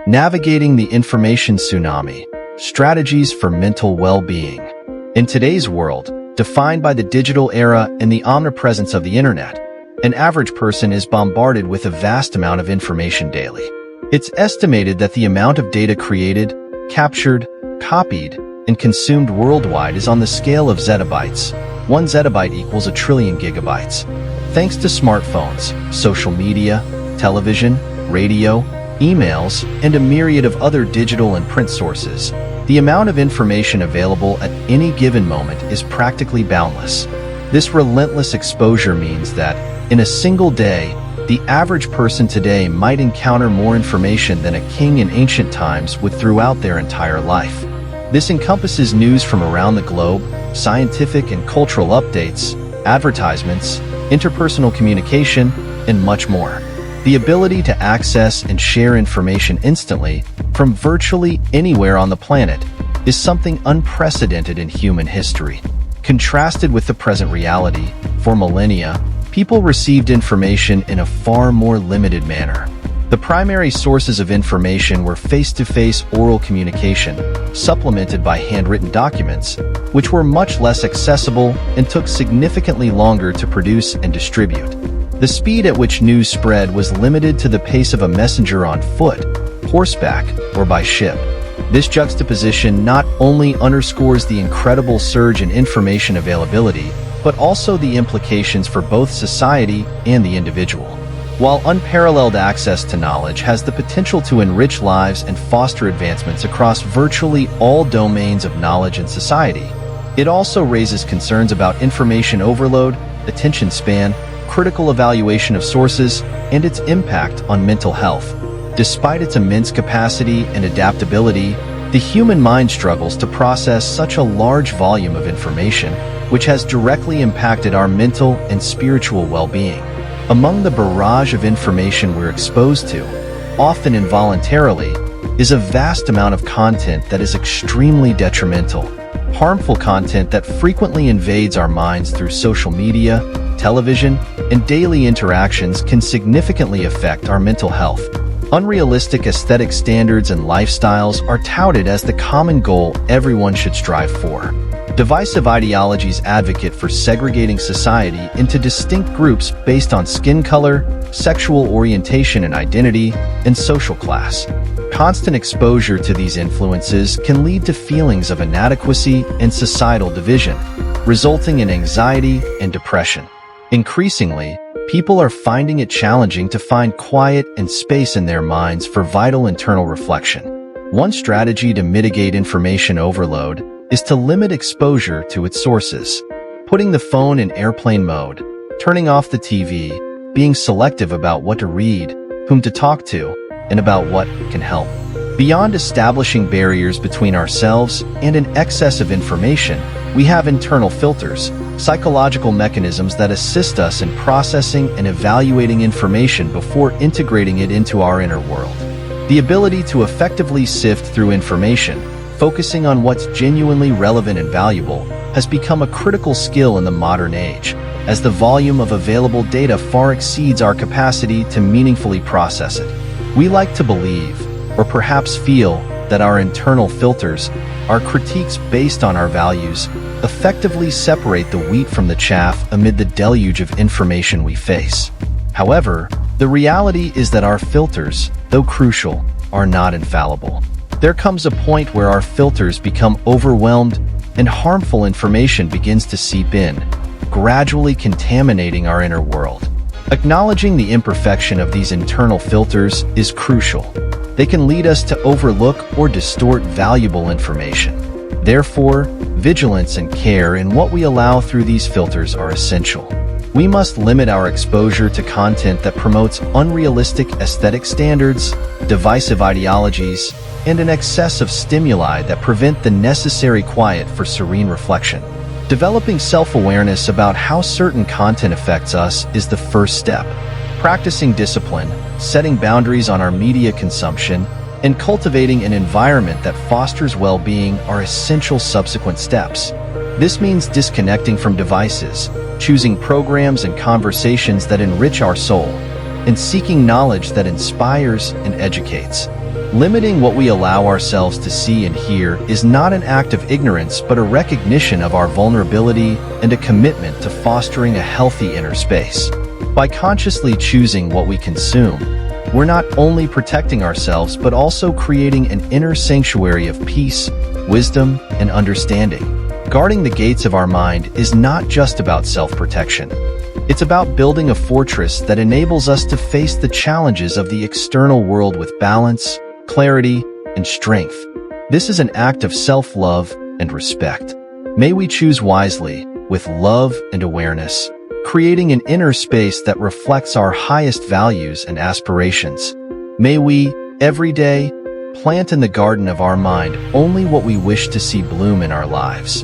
Navigating the Information Tsunami, Strategies for Mental Well-Being. In today's world, defined by the digital era and the omnipresence of the internet, an average person is bombarded with a vast amount of information daily. It's estimated that the amount of data created, captured, copied, and consumed worldwide is on the scale of zettabytes. 1 zettabyte equals a trillion gigabytes. Thanks to smartphones, social media, television, radio, emails, and a myriad of other digital and print sources, the amount of information available at any given moment is practically boundless. This relentless exposure means that, in a single day, the average person today might encounter more information than a king in ancient times would throughout their entire life. This encompasses news from around the globe, scientific and cultural updates, advertisements, interpersonal communication, and much more. The ability to access and share information instantly from virtually anywhere on the planet is something unprecedented in human history. Contrasted with the present reality, for millennia, people received information in a far more limited manner. The primary sources of information were face-to-face oral communication, supplemented by handwritten documents, which were much less accessible and took significantly longer to produce and distribute. The speed at which news spread was limited to the pace of a messenger on foot, horseback, or by ship. This juxtaposition not only underscores the incredible surge in information availability, but also the implications for both society and the individual. While unparalleled access to knowledge has the potential to enrich lives and foster advancements across virtually all domains of knowledge and society, it also raises concerns about information overload, attention span, critical evaluation of sources, and its impact on mental health. Despite its immense capacity and adaptability, the human mind struggles to process such a large volume of information, which has directly impacted our mental and spiritual well-being. Among the barrage of information we're exposed to, often involuntarily, is a vast amount of content that is extremely detrimental. Harmful content that frequently invades our minds through social media, television, and daily interactions can significantly affect our mental health. Unrealistic aesthetic standards and lifestyles are touted as the common goal everyone should strive for. Divisive ideologies advocate for segregating society into distinct groups based on skin color, sexual orientation and identity, and social class. Constant exposure to these influences can lead to feelings of inadequacy and societal division, resulting in anxiety and depression. Increasingly, people are finding it challenging to find quiet and space in their minds for vital internal reflection. One strategy to mitigate information overload is to limit exposure to its sources. Putting the phone in airplane mode, turning off the TV, being selective about what to read, whom to talk to, and about what can help. Beyond establishing barriers between ourselves and an excess of information, we have internal filters, psychological mechanisms that assist us in processing and evaluating information before integrating it into our inner world. The ability to effectively sift through information, focusing on what's genuinely relevant and valuable, has become a critical skill in the modern age, as the volume of available data far exceeds our capacity to meaningfully process it. We like to believe, or perhaps feel, that our internal filters, our critiques based on our values, effectively separate the wheat from the chaff amid the deluge of information we face. However, the reality is that our filters, though crucial, are not infallible. There comes a point where our filters become overwhelmed and harmful information begins to seep in, gradually contaminating our inner world. Acknowledging the imperfection of these internal filters is crucial. They can lead us to overlook or distort valuable information. Therefore, vigilance and care in what we allow through these filters are essential. We must limit our exposure to content that promotes unrealistic aesthetic standards, divisive ideologies, and an excess of stimuli that prevent the necessary quiet for serene reflection. Developing self-awareness about how certain content affects us is the first step. Practicing discipline, setting boundaries on our media consumption, and cultivating an environment that fosters well-being are essential subsequent steps. This means disconnecting from devices, choosing programs and conversations that enrich our soul, and seeking knowledge that inspires and educates. Limiting what we allow ourselves to see and hear is not an act of ignorance but a recognition of our vulnerability and a commitment to fostering a healthy inner space. By consciously choosing what we consume, we're not only protecting ourselves but also creating an inner sanctuary of peace, wisdom, and understanding. Guarding the gates of our mind is not just about self-protection. It's about building a fortress that enables us to face the challenges of the external world with balance, clarity, and strength. This is an act of self-love and respect. May we choose wisely, with love and awareness, creating an inner space that reflects our highest values and aspirations. May we, every day, plant in the garden of our mind only what we wish to see bloom in our lives.